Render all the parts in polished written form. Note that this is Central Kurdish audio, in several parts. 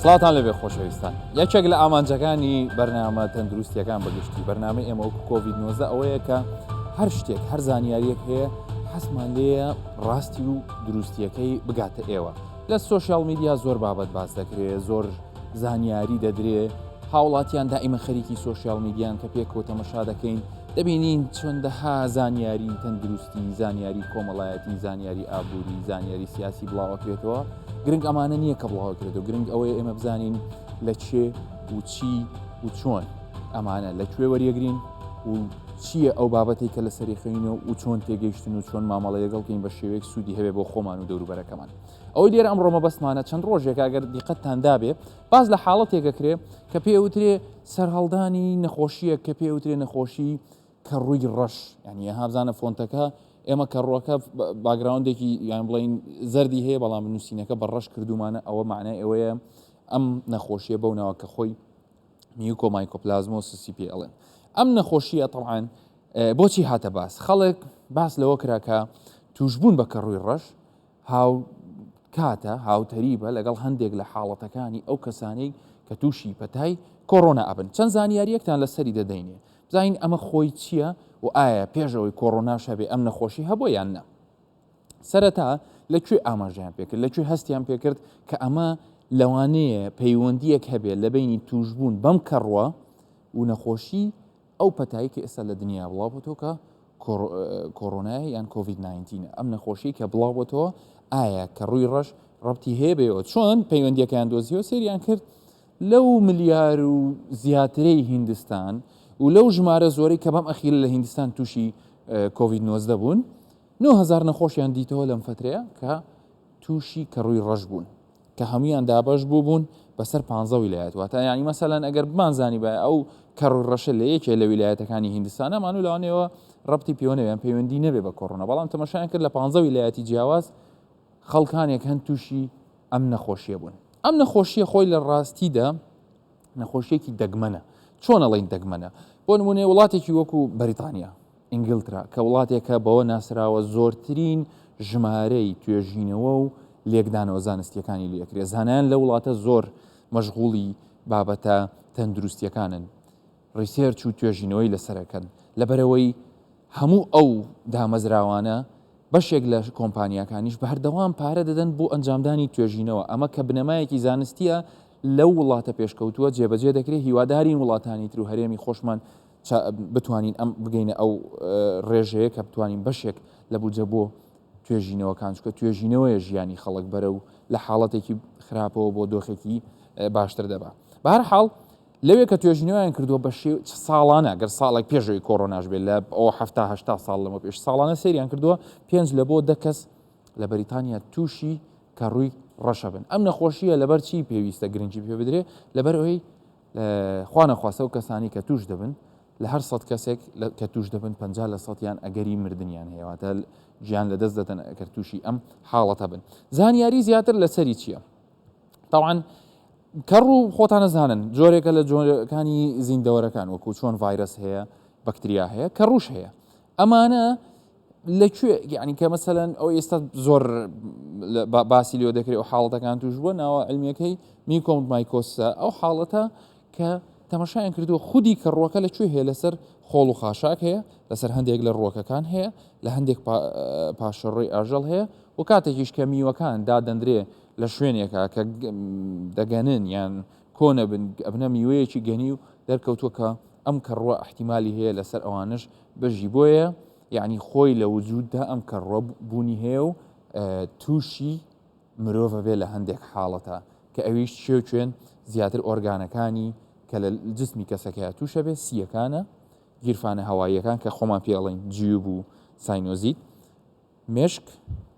سڵاتان لەبێ خۆشەویستان یەکێک لە ئامانجەکانی بەرنامە تەندروستیەکان بەگشتی بەرنامەی ئێمە وەکو کۆڤید 19 ئەوەیە کە هەر شتێک هەر زانیاریەک هەیە حەزمان لێیە ڕاستی و دروستیەکەی بگاتە ئێوە لە سۆشیال میدیا زۆر بابەت باس دەکرێت زۆر زانیاری دەدرێ هاوڵاتیان دائیمە خەریکی سۆشیال میدیان کە پێکەوە تەمەشا دەکەین دەبینین چۆندەها زانیاری تەندروستی زانیاری کۆمەڵایەتی زانیاری ئابووری زانیاری سیاسی بڵاوەکرێتەوە گرنگ ئەمانە نییە کە بڵاوکرێت و گرنگ ئەوەیە ئێمە بزانین لە چێ و چی و چۆن ئەمانە لەکوێ وەریەگرین و چییە ئەو بابەتی کە لە سەریخینەوە و چۆن تێگەیشتن و چۆن مامەڵە لەگەڵکەین بە شێوەیەک سوودی هەبێ بۆ خۆمان و دەوروبەرەکەمان ئەوەی لێرە ئەمڕۆمە بەسمانە چەند ڕۆژێک ئەگەر دیقەتتان دابێ باز لە حاڵەتێکەکرێ کە پێوترێ سەرهەڵدانی نەخۆشیە کە پێوترێ نەخۆشی کە ڕووی ڕەش یعنی هابزانە فۆنتەکە ئێمە کەڕووەکە باگراوندێکی یان بڵین زەردی هەیە بەڵام نووسینەکە بە ڕەش کردومانە ئەوە معنای ئەوەیە ئەم نەخۆشیە بەو ناوە کە خۆی میوکۆمایکۆپلازمۆسیسی پێ ئەڵێن ئەم نەخۆشیە تەڵعاان بۆچی هاتە باس خەڵک باس لەوە کراکە توشبوون بە کەڕووی ڕەش هاو کاتە هاوتەریبە لەگەڵ هەندێک لە حاڵەتەکانی ئەو کەسانەی کە تووشی پەتای کۆڕۆنا ئەبن چەند زانیاریەکتان لەسەری دەدەینێ بزانین ئەمە خۆی چییە و ئایا پێشەوەی کۆڕۆناش هەبێ ئەم نەخۆشی هەبوو یان نە سەرەتا لەکوێ ئاماژیان پێکرد لەکوێ هەستیان پێکرد کە ئەمە لەوانەیە پەیوەندیەک هەبێت لە بینی توشبوون بەم کەڕوە و نەخۆشی ئەو پەتایی کە ئێستا لە دنیا بڵاو بۆتەوە کە کۆڕۆنای یان کۆڤید 19 ئەم نەخۆشی کە بڵاو بۆتەوە ئایا کە ڕووی ڕەش ڕەبتی هەیە بێەوە چۆن پەیوەندیەکان دۆزیەوە سریان کرد لەو ملیار و زیاترەی هیندستان و لەو ژمارە زۆرەی کە بەم ئەخیرە لە هیندستان تووشی کۆڤید 19 بوون 9,000 نەخۆشیان دیتەوە لەم فترەیە کە تووشی کەڕووی ڕەش بوون کە هەمویان دابەش بوون بەسەر 15 ویلایەت واتە ینی مەسەلەن ئەگەر بمانزانی بە ئەو کەڕووی ڕەشە لە یەکێ لە ویلایەتەکانی هیندستانەمان و لەوانەوە ڕەبتی پێوەنەوەیان پەیوەندی نەبێ بە کۆڕۆنا بەڵام تەماشایان کرد لە 15 ویلایەتی جیاواز خەڵکانێک هەند تووشی ئەم نەخۆشیە بوون ئەم نەخۆشیە خۆی لە ڕاستیدا نەخۆشیێکی دەگمەنە چۆن ئەڵێن دەگمەنە بۆ نمونێ وڵاتێکی وەکو بەریتانیا ئینگلترا کە وڵاتێکە بەوە ناسراوە زۆرترین ژمارەی توێژینەوە و لێکدانەوە زانستیەکانی لەکرێ زانایان لە وڵاتە زۆر مەشغوڵی بابەتە تەندروستیەکانن ڕیسێرچ و توێژینەوەی لەسەرەکەن لەبەرەوەی هەموو ئەو دامەزراوانە بەشێک لە کۆمپانیەکانیش بە هەردەوام پارە دەدەن بۆ ئەنجامدانی توێژینەوە ئەمە کە بنەمایەکی زانستیە لەو وڵاتە پێشکەوتووە جێبەجێ دەکرێت هیوادارین وڵاتانی تر و هەرێمی خۆشمان بتوانین ئەم بگەینە ئەو ڕێژەیە کە بتوانین بەشێک لە بودجە بۆ توێژینەوەکان چکە توێژینەوەیە ژیانی خەڵک بەرە و لە حاڵەتێکی خراپەوە بۆ دۆخێکی باشتر دەبا بە هەر حاڵ لەوێ کە توێژینەوەیان کردووە بە ساڵانە گەر ساڵێک پێشەوەی کۆڕۆناش بێت لە ئەو 70 ساڵ لەمە پێش ساڵانە سریان کردووە 5 لە بۆ 10 کەس لە بەریتانیا تووشی کەڕووی ڕەشە بن ئەم نەخۆشیە لەبەر چی پێویستە گرنگی پێ بدرێ لەبەر ئەوەی خوا نەخواستە و کەسانی کە توش دەبن لە هەر 100 کەسێک کە توش دەبن 50 لە 100یان ئەگەری مردنیان هەیەواتە گیان لە دەست دەدەن ئەگەر تووشی ئەم حاڵەتە بن زانیاری زیاتر لەسەری چییە طبعاً کەڕوو خۆتان نەزانن جۆرێکە لە جۆرەکانی زیندەوەرەکان وەکو چۆن ڤایرەس هەیە بەکتریا هەیە کە ڕوش هەیە ئەمانە لەکوێ یعنی کە مەسەلەن ئەو ئێستا زۆر باسی لێوە دەکرێت و حاڵەتەکان توش بووە ناوە علمیەکەی میکۆمایکۆسە ئەو حاڵەتە کە تەماشایان کردووە خودی کەڕووەکە لەکوێ هەیە لەسەر خۆڵ و خاشاک هەیە لەسەر هەندێک لە ڕووەکەکان هەیە لە هەندێک پاشەڕۆی ئاژەڵ هەیە و کاتێکیش کە میوەکان دادەندرێ لە شوێنێکە کە دەگەنن یان کۆنە بن ئەبنە میوەیەکی گەنی و دەرکەوتووە کە ئەم کەڕووە احتیمالی هەیە لەسەر ئەوانش بەژی بۆیە یعنی خۆی لە وجوددا ئەم کەڕووە بوونی هەیە و تووشی مرۆڤ بێ لە هەندێک حاڵەتە کە ئەویش شوێن زیاتر ئۆرگانەکانی کە لە جسمی کەسەکەی تووشە بێ سیەکانە گیرفانە هەواییەکان کە خۆمان پێڵین جیوب و ساینۆزیت مێشک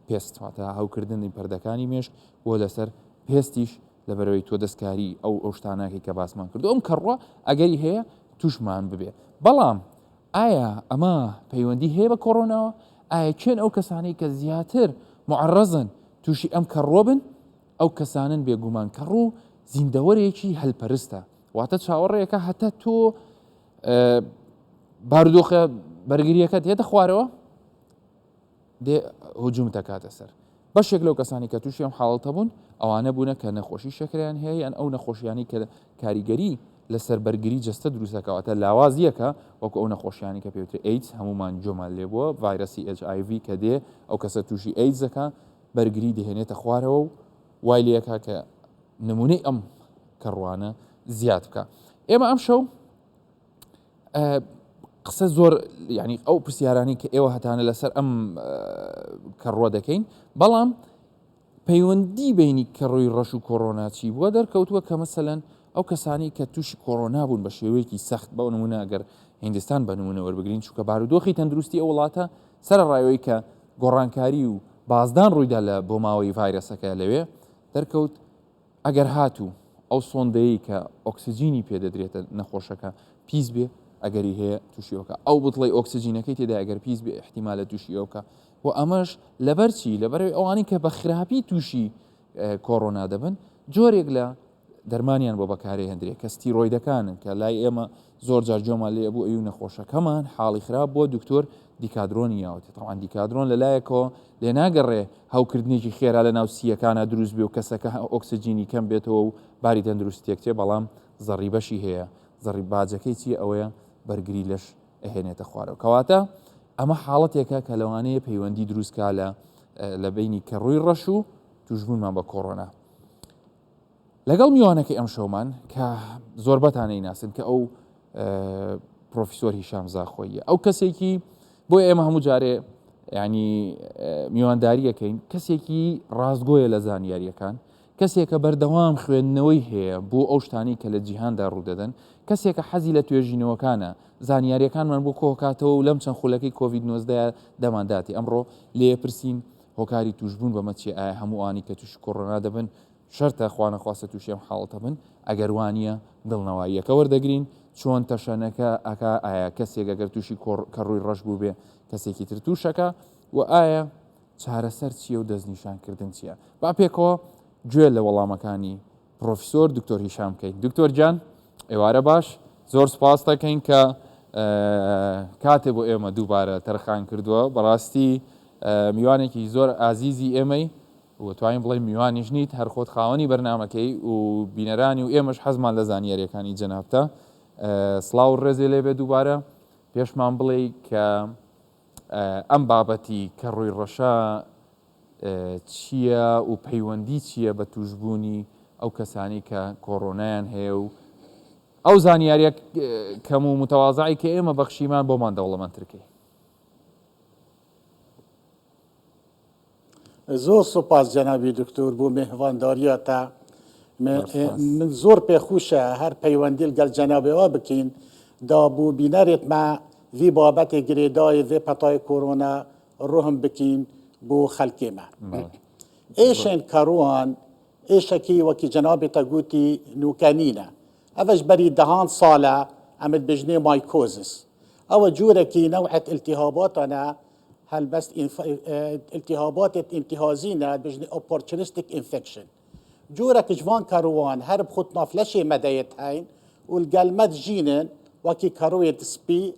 پێستواتە هەوکردنی پەردەکانی مێشک بۆ لەسەر پێستیش لەبەرەوەی تۆ دەستکاری ئەو شتاناکی کە باسمان کردو ئەم کەڕوە ئەگەری هەیە توشمان ببێ بەڵام ئایا ئەمە پەیوەندی هەیە بە کۆڕۆناوە ئایا چێن ئەو کەسانەی کە زیاتر معڕەزن تووشی ئەم کەڕوە بن ئەو کەسانن بێگومان کەڕوو زیندەوەرێکی هەلپەرستە واتە چاوەڕێیەکە هەتا تۆ بارودۆخە بەرگریەکەت هێتە خوارەوە دێ هجووم دەکاتە سەر بەشێک لەو کەسانی کە تووشی ئەم حاڵەتە بوون ئەوانە بوونە کە نەخۆشی شەکریان هەیە یان ئەو نەخۆشیانی کە کاریگەری لەسەر بەرگری جەستە دروستەکەواتە لاوازیەکە وەکو ئەو نەخۆشیانی کە پێوتری ئەیدز هەمومان جۆمان لێ بووە ڤایرەسی HIV کە دێ ئەو کەسە تووشی ئەیدزەکە بەرگری دەهێنێتە خوارەوە و وای لەکە کە نمونەی ئەم کەڕوانە زیاد بکە. ئێمە ئەم شەو قسە زۆر ینی ئەو پرسیارانی کە ئێوە هەتانە لەسەر ئەم کەڕوە دەکەین بەڵام پەیوەندی بینی کەڕۆی ڕەش و کۆڕۆنا چی بووە دەرکەوتووە کە مەسەلەن ئەو کەسانی کە تووشی کۆڕۆنا بوون بە شێوەیەکی سەخت بەو نمونە ئەگەر هندستان بە نمونە وەربگرین چووکە بارودۆخی تەندروستی ئەو وڵاتە سەرڕایەوەی کە گۆڕانکاری و بازدان ڕوویدا لە بۆ ماوەی ڤایرەسەکە لەوێ دەرکەوت ئەگەر هاتوو ئەو سۆندەیە کە ئۆکسسیجینی پێدەدرێتە نەخۆشەکە پیس بێ ئەگەری هەیە تووشیەوەکە ئەو بڵی ئۆکسسیجینەکەی تێدا ئەگەر پیس بێ احتیمالە تووشیەوەکە و ئەمەش لەبەرچی لەبەرەوەی ئەوانی کە بە خراپی تووشی کۆڕۆنا دەبن جۆرێک لە دەرمانیان بۆ بەکارێ هەندرێک کە ستیرۆیدەکانن کە لای ئێمە زۆر جار جۆمان لێ بوو ئەو نەخۆشەکەمان حاڵی خراپ بۆ دکتۆر دیکادرۆنی یاوتی طبعاً دیکادرۆن لەلایەکەوە لێ ناگەڕێ هەوکردنێکی خێرا لە ناو سیەکانە دروست بێ و کەسەکە ئۆکسسیجینی کەم بێتەوە و باری تەندروستیەک تێ بەڵام زەڕی بەشی هەیە زەڕی باجەکەی چیە ئەوەیە بەرگری لەش ئەهێنێتە خوارەوە کەواتە ئەمە حاڵەتێکە کە لەوانەیە پەیوەندی دروستکە لە بینی کەڕووی ڕەش و توشبوونمان بە کۆڕۆنا لەگەڵ میوانەکەی ئەم شەومان کە زۆربەتانەی ناسن کە ئەو پرۆفیسۆر هیشام زاخۆیە ئەو کەسێکی بۆ ئێمە هەموو جارێ ینی میوانداریەکەین کەسێکی ڕاستگۆیە لە زانیاریەکان کەسێکە بەردەوام خوێندنەوەی هەیە بۆ ئەو شتانی کە لە جیهاندا ڕوودەدەن کەسێکە حەزی لە توێژینەوەکانە زانیاریەکانمان بۆ کۆکاتەوە و لەم چەند خولەکەی کۆڤید-19 دەمانداتی ئەمڕۆ لێپرسین هۆکاری توشبوون بەمە چی ئایا هەمووانی کە توش کۆڕۆنا دەبن شەرتە خوانەخواستە تووشێم حاڵەتە بن ئەگەر وانە دڵنەوەیەکە وەردەگرین چۆن تەشەنەکە ئەکا ئایا کەسێک ئەگەر تووشی کەڕووی ڕەش بوو بێ کەسێکی تر تووشەکە و ئایا چارەسەر چییە و دەستنیشانکردن چییە با پێکەوە گوێ لە وەڵامەکانی پرۆفیسۆر دکتۆر هیشام بکەین دکتۆر جان ئێوارە باش زۆر سپاس دەکەین کە کاتێ بۆ ئێمە دووبارە تەرخان کردووە بەڕاستی میوانێکی زۆر ئازیزی ئێمەی وتوانین بڵێ میوانیش نیت هەر خۆت خاوەنی بەرنامەکەی و بینەرانی و ئێمەش حەزمان لە زانیاریەکانی جەنابتە سڵاو ڕێزێ لێبێ دووبارە پێشمان بڵێ کە ئەم بابەتی کە ڕووی ڕەشە چییە و پەیوەندی چییە بە توشبوونی ئەو کەسانی کە کۆڕۆنایان هەیە و ئەو زانیاریە کەم و متەواضعی کە ئێمە بەخشیمان بۆمان دەوڵەمەندترکەی زۆر سوپاس جەنابی دکتۆر بۆ میهوانداریەتە من زۆر پێخوشە هەر پەیوەندی لەگەڵ جەنابەوە بکەین دا بۆ بینەرێتمە وی بابەتێ گرێدای وێ پەتای کۆڕۆنا ڕۆهم بکەین بۆ خەڵکێمە ئێشێن کەڕوان ئێشەکی وەکی جەنابێتە گوتی نوکەنینە ئەوەش بەری دەهان ساڵە ئەمت بژنێ مایکۆزس ئەوە جوورێکی نەوعەت التهاباتانە هل بس التهابات انتهازينا بجني opportunistic infection جورا كجوان كاروان هرب خط نافلشي مدايت هاين والقلمات جينن وكي كاروية سبي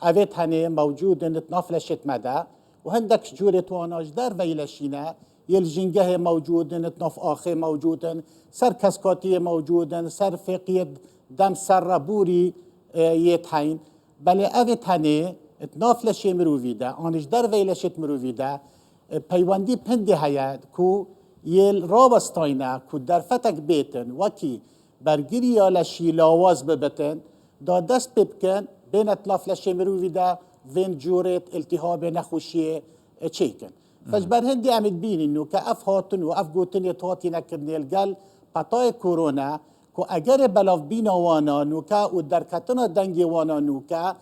أفيت هني موجود نتنافلشت مدى وهندك جورة واناج دار ويلشينا يلجنجه موجود نتناف آخر موجودا سر كسكاتية موجودا سر فقية دم سر ربوري يتهين بل أفيت هني نافلشی مروی ده آنش در ویلشت مروی ده پیوندی پنده هیاد کو یل رابستاینه کو در فتک بیتن وکی برگیری یا لشی لاواز ببتن دا دست ببکن بینت نافلشی مروی ده وین جورت التهاب نخوشی چیکن فجبر هندی عمد بینی نو که اف هاتن و اف گوتن یتهاتی نکرنی الگل پتای کرونا کو اگر بلاف بینا وانا نو که و درکتنا دنگی وانا نو که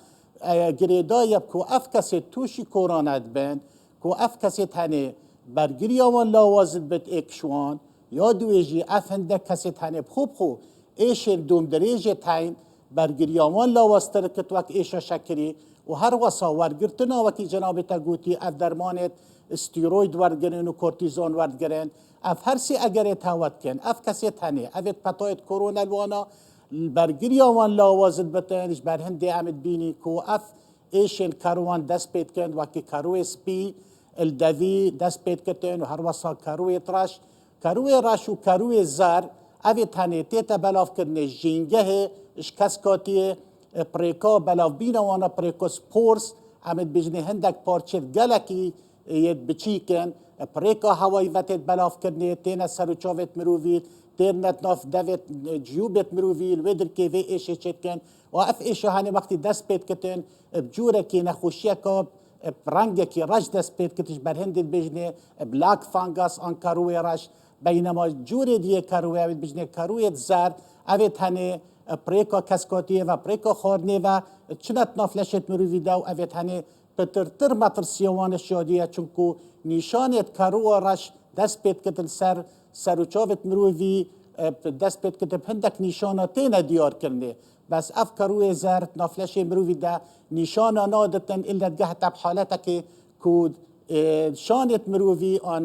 گریدای کو اف کسی توشی کورانت بن کو اف کسی تنه برگری آوان لاوازد بد اکشوان یا دویجی اف هنده کسی تنه خوب ایشن دوم دریجه تاین برگری آوان لاوازتر کت وک ایشا شکری و هر وصا ورگرتنا وکی جناب تگوتی اف درمانت استیروید وردگرن و کورتیزون وردگرن اف هر سی اگر تاوت کن اف کسی تنه اوید پتایت کرونا الوانا برگری آوان لاوازد بتنش بر هنده عمد بینی کو اف ایشن کاروان دست پید کن وکی کاروی سپی الدوی دست پید کتن و هر وصا کاروی ترش کروی رش و کروی زر اوی تنه تیتا بلاف کرنه جینگه اشکسکاتی پریکا بلاف بینوانا پریکا سپورس امد بجنه هندک پارچه گلکی ید بچیکن پریکا هوایی وتت بلاف کرنه تینا سروچاوت مرووید تیرنت ناف دوت جیوبت مروویل ودر که وی ایشه چتکن و اف ایشه هنه وقتی دست پید کتن بجوره که نخوشیه که رنگه که رش دست پید کتش بر هندت بجنه بلاک فانگاس آن کروی رش بینما جوره دیه کروی اوید بجنه کروی زر اوید هنه پریکا کسکاتیه و پریکا خورنه و چنت نافلشت مروویده و اوید هنه پترتر متر سیوان شادیه چونکو نیشانت کرو رش دست پید کتل سر و چاوت مرووی دست پید کتل هندک نیشاناتین دیار کرنه بس اف کروی زرد نافلش مرووی ده نیشانا نادتن الا تقهت بحالتك كود شانت مرووی آن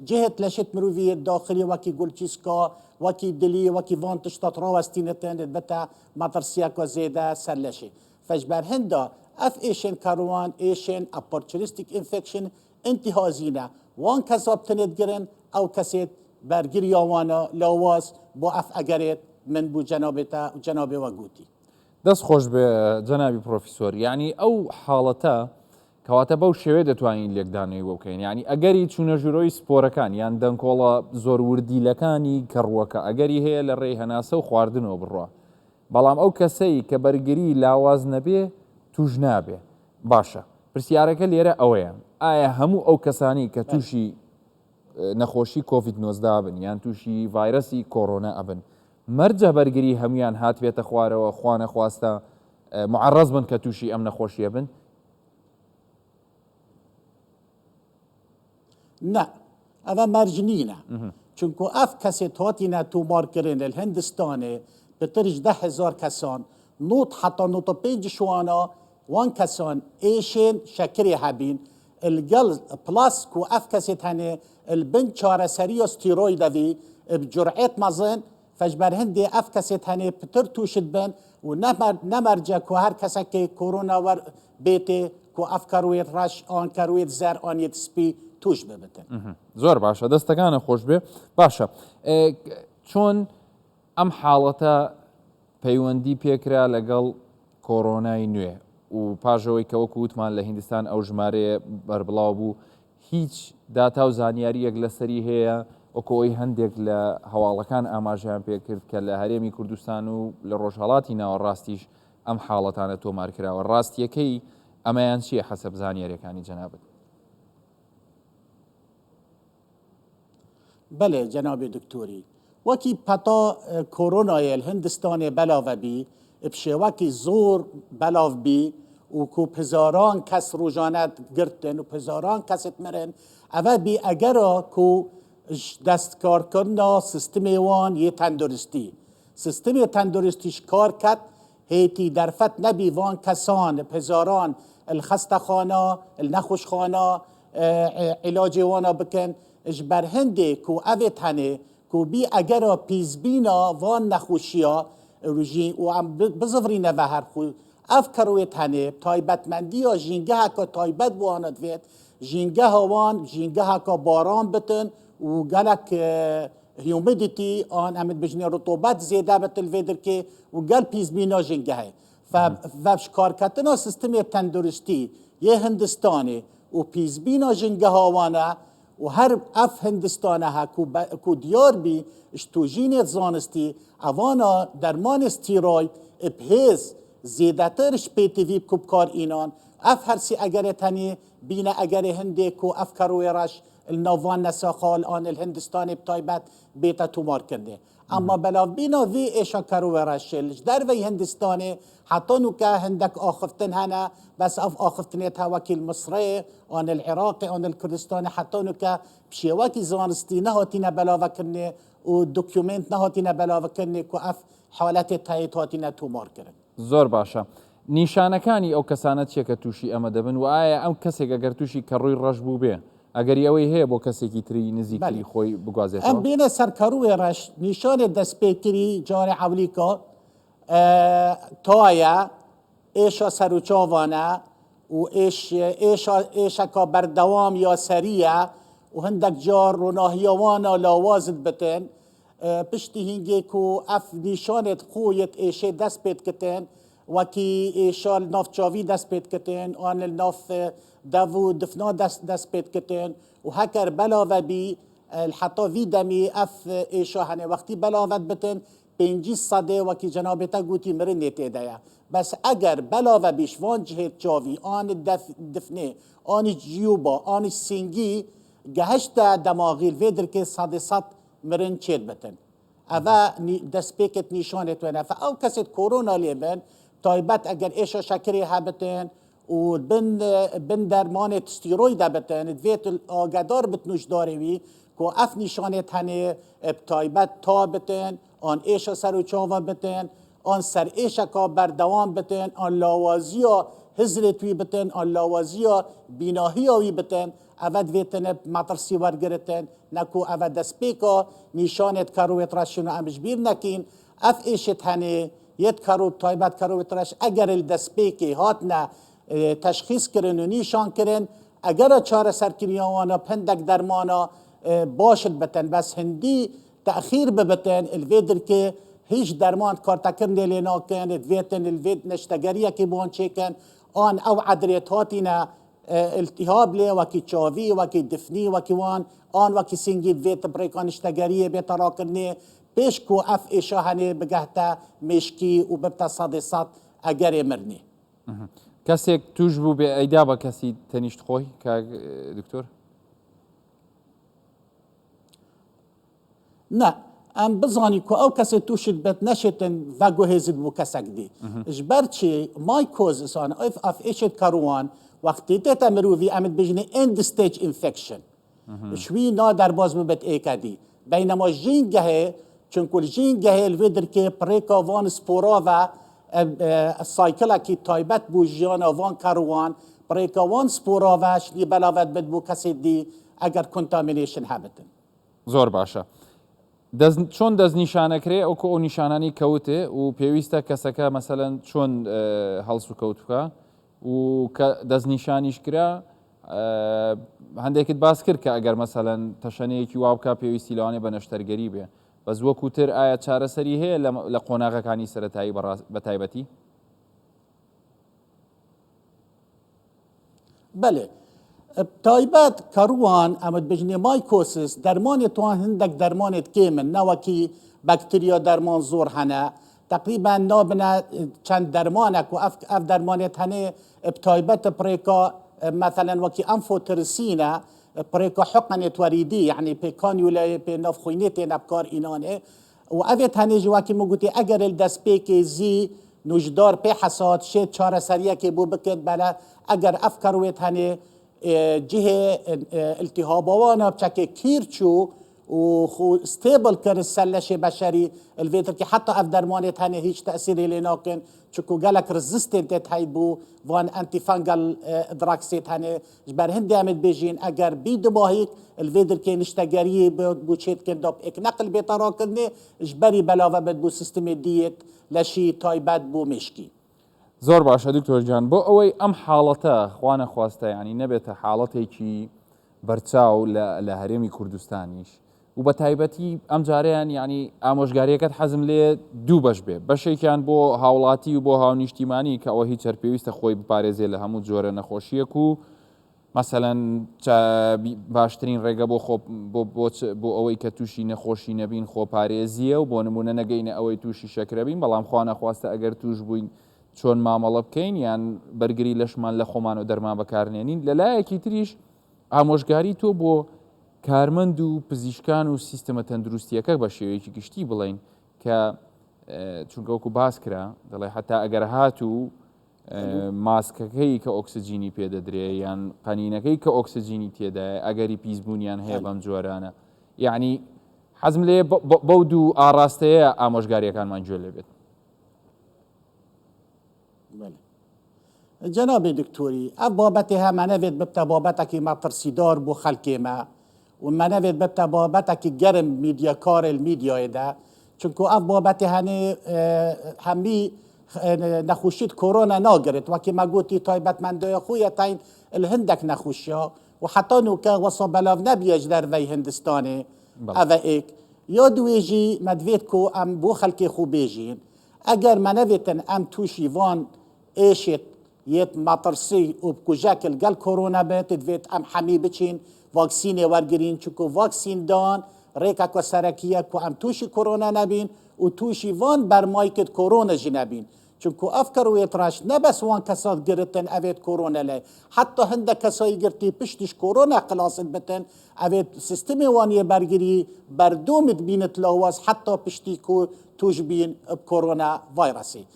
جهت لشت مرووی داخلی وکی گلچیسکا وکی دلی وکی وانتشتات راوستینتن بتا مطرسیاکا زیده سرلشه فجبر هندا اف ایشن کاروان ایشن اپورتونستیک انفکشن انتهازینه وان کساب تنید گرن او کسید برگیری آوانا لاواز با اف اگرید من بو جناب و گوتی دەست خۆش بێ جەنابی پرۆفیسۆر یعنی ئەو حاڵەتە کەواتە بەو شێوێ دەتوانین لێکدانەوەی بۆ بکەین ینی ئەگەری چوونەژورۆی سپۆرەکان یان دەنگکۆڵە زۆر وردیلەکانی کەڕووەکە ئەگەری هەیە لە ڕێی هەناسە و خواردنەوە بڕوە بەڵام ئەو کەسەی کە بەرگری لاواز نەبێ توش نابێ باشە پرسیارەکە لێرە ئەوەیە ئایا هەموو ئەو کەسانی کە تووشی نەخۆشی کۆڤید-19 بن یان تووشی ڤایرەسی کۆڕۆنا ئەبن مەرجە بەرگری هەمویان هاتوێتە خوارەوە خوا نەخواستە معەڕەز بن کە تووشی ئەم نەخۆشیە بن؟ نه ئەوە مەرج نینە چونکو ئەف کەسێت هاتینە تومارکردن لە هەندستانێ بترش 10,000 کەسان نوت حتا نوتە پێنج شوانە وان کەسان ئێشێن شەکرێ هەبین القل بلاس كو اف كسيت هني البن چارەسەری ستيرويد دەوی بجرعێت مەزن فجبر هندي اف كسيت هني پتر توشت بن و نمرجە كو هەر کەسەکەی کۆرۆنا وەر بێتێ كو اف کەروێت ڕەش ئان کەروێت زەر ئانیت سپی توش ببتن زۆر باشە دەستەکانە خۆش بێ باشە چۆن ئەم حاڵەتە پەیوەندی پێکرا لەگەڵ کۆڕۆنای نوێ و پاژەوەی کە وەکو وتمان لە هیندستان ئەو ژمارەیە بەربڵاو بوو هیچ داتا و زانیاریەک لەسەری هەیە وەکۆی هەندێک لە هەواڵەکان ئاماژیان پێکرد کە لە هەرێمی کوردستان و لە ڕۆژهەڵاتی ناوەڕاستیش ئەم حاڵەتانە تۆمار کراوە ڕاستیەکەی ئەمەیان چییە حەسەب زانیاریەکانی جەنابەت؟ بله جناب دکتوری وکی پتا کۆرۆنایە هندستانê بelav bî بشێوەکی زۆر بelav bî û ku pizaran kes rojane girtin û pizaran kesit mirin ev bî egera ku ji destkarkirina sistemê wan yê tenduristî sistemê tenduristî ji kar ket hêtî derfet nebî van kesan pizaran il xestexana il nexweşxana ilacê wana bikin ji ber hindê ku evê tenê ku bî egera pîzbîna van nexweşiya rojî û em bizivîne ve her xwe ev kerowê tenê taybetmendiya jîngeheka taybet bû wan divêt jîngeha wan jîngeheka baran bitin û gelek humidity an em bijîne rutubet zêde bitin vê dirkê û gel pîzbîna jîngehê ve ji karketina sistemê tenduristî yê Hindistanê û pîzbîna jîngeha wan e و هر اف هندستان ها کو دیار بی اشتوجین زانستی اوانا درمان استیروید ابهز زیدترش پیتیوی کوبکار اینان اف هرسی اگر تنی بین اگر هنده کو اف کرویرش النوان نساخال آن الهندستان بتایبت بیتا تومار کرده اما بلا بینا وی ایشا کرویرش در وی هندستانی حتی نو که هندک آخفتن هنه بس اف آخفتنیت ها وکیل مصری آن العراق آن الکردستان حتی نو که بشیواکی زانستی نهاتینه بلاوه کرنه و دوکیومنت نهاتینه بلاوه کرنه که اف حالت تایید هاتینه تومار کرن زۆر باشە نیشانەکانی ئەو کەسانە چیە کە تووشی ئەمە دەبن و ئایا ئەم کەسێک ئەگەر تووشی کە ڕووی ڕەش بوو بێ ئەگەری ئەوەی هەیە بۆ کەسێکی تری نزیکی خۆی بگوازێتەوە ئەم بینە سەرکەروێ ڕەش نیشانێ دەستپێکری جارێ عەولیکە تایە ئێشە سەر و چاوانە و ئێشەکە بەردەوام یا سەریە و هندك جار روناهيوانا لاوازد بتن پشتی هنگی کو اف نیشانت خویت ایشه دست پید کتن وکی ایشال ناف چاوی دست پید کتن آن ناف دو دفنا دست پید کتن و هکر بلا و بی حتی وی دمی اف ایشا هنه وقتی بلا ود بتن 500 وکی جنابتا گوتی مرنه تیده بس اگر بلا و بیش وان جهت چاوی آن دفنه آن جیوبا آن سنگی گهشت دماغیل ویدر که 100 مرن چید بتن اوه دست پیکت نیشانت ونه فا او کسی کورونا لیبن تایبت اگر ایشا شکری ها بتن و بن درمان استیروید بتن دویت آگدار بتنوش داروی که اف نیشانت هنه تایبت تا بتن آن ایشا سر و چاوا بتن آن سر ایشا که بردوام بتن آن لاوازیا هزرتوی بتن آن لاوازیا بیناهیاوی بتن اود ویتن مطرسی ورگرتن نکو اود دست پیکا نیشانت کرویت راشونو امش بیر نکین اف ایشت هنه یت کروب تایبت کرویت راش اگر الدست پیکی هاتنا تشخیص کرن و نیشان کرن اگر چاره سرکنیاوانا پندک درمانا باشد بتن بس هندی تأخیر ببتن الویدر که هیچ درمان کارتکرن لینا کن ویتن الوید نشتگریه که بون چیکن آن او عدریت هاتینا التهاب لی وکی چاوی وکی دفنی وکی وان آن وکی سنگی ویت بریکان اشتگریه بیترا کرنه پیش کو اف ایشا هنه بگهتا مشکی و ببتا 100 اگر مرنه کەسێک توش بوو بێ ئەیدا بە کەسی تەنیشت خۆی کاک دکتۆر؟ نه ام بزانی که او کسی توشید بد نشتن و گوهزید بو کسک دی اجبر چی مایکوزس آن اف ایشت کروان وقتی تیتا مروفی امد بجنه اند ستیج انفکشن شوی نا در باز ببت ایکادی بینما جینگه چونکل جینگه الویدر که پریکا وان سپورا و سایکل کی تایبت بو جیانا وان کروان پریکا وان سپورا و شنی بلاوت بد بو کسی دی اگر کنتامینیشن هبتن زۆر باشە. چۆن دەستنیشانەکرێ ئەو کە ئەو نیشانانی کەوتێ و پێویستە کەسەکە مەسەلەن چۆن هەڵس و کەوت بکە و کە دەستنیشانیش کرا هەندێکت باس کرد کە ئەگەر مەسەلەن تەشەنەیەکی وا بکە پێویستی لەوانێ بە نەشتەرگەری بێ بەس وەکوتر ئایا چارەسەری هەیە لە قۆناغەکانی سەرەتایی بە تایبەتی؟ بله تایبت کروان امد بجنی مایکوسیس درمان توان هندک درمانت کیمن نوکی بکتریا درمان زور هنه تقریبا نابنا چند درمانک و اف درمانت هنه بتایبت پریکا مثلا وکی انفوترسینه پریکا حقنت وریدی یعنی پی کانیوله پی نفخوینت نبکار اینانه و اویت هنه جواکی مگوتی اگر الدست پیک زی نوجدار پی حساد شد چاره سریه که بو بکد بله اگر افکرویت هنه جهه التهابوانا بشكل كيرتشو و ستيبل كر السلش بشري الفيتر كي حتى اف درمانيت هاني هيج تاثير لناكن چكو قالك ريزيستنت هايبو وان انتي فانجل دراكسيت هاني جبر هندي عمل بيجين اگر بيدماهيك الفيتر كي نشتغري بوچيت كن دوب اك نقل بيتراكني جبري بلاوه بو سيستم ديت لشي تايبات بو مشكي زۆر باشە دکتۆر جان بۆ ئەوەی ئەم حاڵەتە خوانە خواستە ینی نەبێتە حاڵەتێکی بەرچاو لە هەرێمی کوردستانیش و بە تایبەتی ئەم جارەیان ینی ئامۆژگاریەکەت حەزم لێ دوو بەش بێ بەشێکیان بۆ هاوڵاتی و بۆ هاونیشتیمانی کە ئەوە هیچ پێویستە خۆی بپارێزێ لە هەموو جۆرە نەخۆشیەک و مەسەلەن باشترین ڕێگە بۆ ئەوەی کە تووشی نەخۆشی نەبین خۆپارێزیە و بۆ نمونە نەگەینە ئەوەی تووشی شەکرەبین بەڵام خوانە خواستە ئەگەر توش بووین چۆن مامەڵە بکەین یان بەرگری لەشمان لە خۆمان و دەرمان بەکارنێنین لەلایەکی تریش ئامۆژگاری تۆ بۆ کارمەند و پزیشکان و سیستەمە تەندروستیەکە بە شێوەیەکی گشتی بڵین کە چونکە وەکو باس کرا دەڵێ حتا ئەگەر هات و ماسکەکەی کە ئۆکسجینی پێدەدرێ یان قەنینەکەی کە ئۆکسجینی تێدایە ئەگەری پیسبوونیان هەیە بەم جۆرانە یعنی حەزم لێ بەو دوو ئاڕاستەیە ئامۆژگاریەکانمان گوێ لێ بێت. جناب دکتوری اف بابتها منوید ببتا بابتکی مطرسیدار بو خلکی ما و منوید ببتا بابتکی گرم میدیا کار الميديا ده چونکو اف بابتها همی نخوشید کرونا ناگرت وکی ما گوتی تایبت من دوی خویتین الهندک نخوشیا وحتى نوكا وصبلاف نبيج در وی هندستاني اوه ایک یا دویجی مدوید کو ام بو خلکی خوب بیجین اگر منویتن ام توشی وان ایشت یت مطرسی و بکجاکل گل کرونا بیت دوید ام حمی بچین واکسین ورگرین چکو واکسین دان ریکا کو سرکیه کو ام توشی کرونا نبین و توشی وان برمایکت کرونا جی نبین چونکو افکر و یتراش نبس وان کسات گرتن اوید کرونا لی حتی هنده کسایی گرتی پشتش کرونا خلاصت بتن اوید سیستم وانی برگری بردومت بینت لاواز حتی پشتی کو توش بین کرونا ویروسی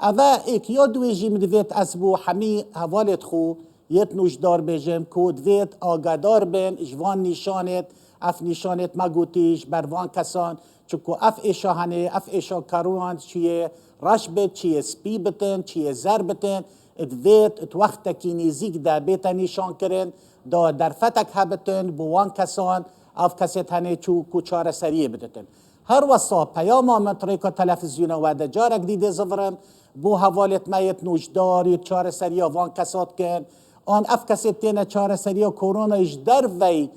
اوه ایک یا دویجی مدوید از بو حمی حوالت خو یت نوشدار بیجم کو دوید آگادار بین جوان نیشانت اف نیشانت مگوتیش بروان کسان چونکو اف ایشا هنه اف ایشا کروان چیه راش بت چیه سپی بتن چیه زر بتن ات وقت کی نزیک دا بیتا نیشان کرن دا در فتک هبتن بوان کسان اف کسیت هنه چو کوچار سریه بدتن هر وصا پیام منطقه تلفزیون و دا جارک دیده زورن بو حوالت مایت نوشدار یه چار سریه وان کسات کن آن اف کسیت تینه چار سریه کرونا ایش در وی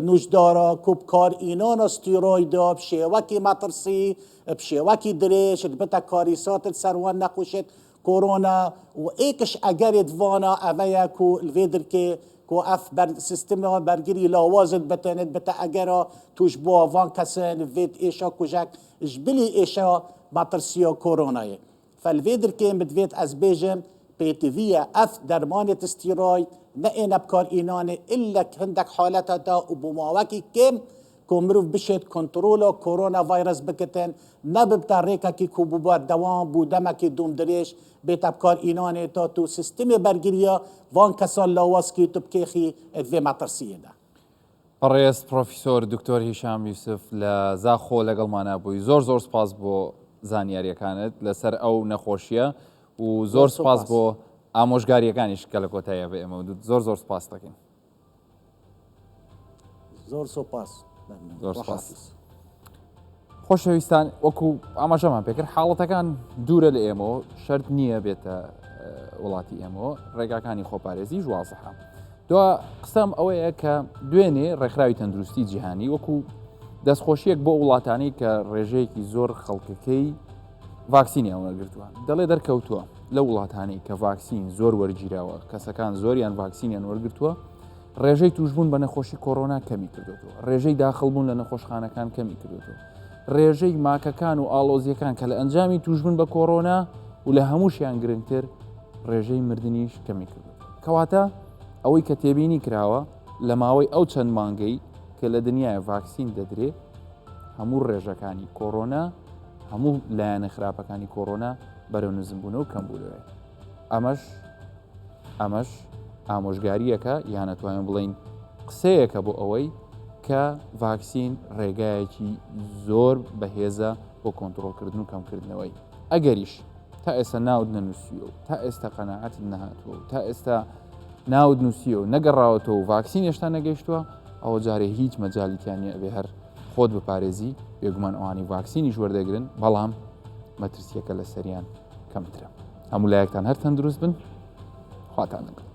نوشدارا کوبکار اینان استیرویدا بشیوکی مطرسی بشیوکی دریش بتا کاریسات سروان نقوشت کرونا و ایکش اگر ادوانا اویا کو الویدر که کو اف بر سیستم برگیری لاوازت بتند بتا اگر توش بو وان کسن وید ایشا کجک جبلی ایشا مطرسیا کرونای فالویدر که بدوید از بیجم پیتویا اف درمان استیروید نه این بکار اینانه الا هندک حالتا دا و بماوکی کم کمروف بشد کنترول کرونا ویروس بکتن نه ببتا ریکا کی کوبوبار دوام بودما کی دوم دریش بیت بکار اینانه تا تو سیستم برگیریا وان کسان لاواز کی تو بکیخی ادوی مطرسیه ده بەڕێز پرۆفیسۆر دکتۆر هیشام یوسف لە زاخۆ لەگەڵمانە بووی زۆر سپاس بۆ زانیاریەکانت لەسەر ئەو نەخۆشیە و زۆر سپاس بۆ ئامۆژگاریەکانیش کە لە کۆتایە بە ئێمە زۆر سپاس دەکەین زۆر سپاس زۆر سپاس خۆشەویستان وەکو ئاماژەمان پێکرد حاڵەتەکان دوورە لە ئێمەوە شەرت نییە بێتە وڵاتی ئێمەوە ڕێگاکانی خۆپارێزی ژوازەها دو قسەم ئەوەیە کە دوێنێ ڕێکخراوی تەندروستی جیهانی وەکو دەستخۆشیەک بۆ وڵاتانی کە ڕێژەیەکی زۆر خەڵکەکەی ڤاکسینیان وەرگرتووە دەڵێ دەرکەوتووە لە وڵاتانی کە ڤاکسین زۆر وەرگیراوە کەسەکان زۆریان ڤاکسینیان وەرگرتووە ڕێژەی توشبوون بە نەخۆشی کۆڕۆنا کەمی کردوێتەوە ڕێژەی داخڵبوون لە نەخۆشخانەکان کەمی کردوێتەوە ڕێژەی ماکەکان و ئاڵۆزیەکان کە لە ئەنجامی توشبوون بە کۆڕۆنا و لە هەمووشیان گرنگتر ڕێژەی مردنیش کەمی کردوێتەوە کەواتە ئەوەی کە تێبینی کراوە لە ماوەی ئەو چەند مانگەی کە لە دنیای ڤاکسین دەدرێت هەموو ڕێژەکانی کۆڕۆنا هەموو لایەنە خراپەکانی کۆڕۆنا بەرەو نزمبوونەوە کەمبوونەوەی ئەمەش ئامۆژگاریەکە یان نەتوانین بڵین قسەیەکە بۆ ئەوەی کە ڤاکسین ڕێگایەکی زۆر بەهێزە بۆ کۆنتڕۆڵکردن و کەمکردنەوەی ئەگەریش تا ئێستا ناود نەنووسیوە تا ئێستا قەناعەت نەهاتووە تا ئێستا ناود نووسیە و نەگەڕاوەتەوە و ڤاکسین هێشتا نەگەیشتووە ئەوە جارێ هیچ مەجالیتیانە ئەبێ هەر خۆت بپارێزی بێگومان ئەوانی ڤاکسینیش وەردەگرن بەڵام مەترسیەکە لە سەریان کەمترە هەموو لایەکتان هەر تەندروست بن خواتان دەکەم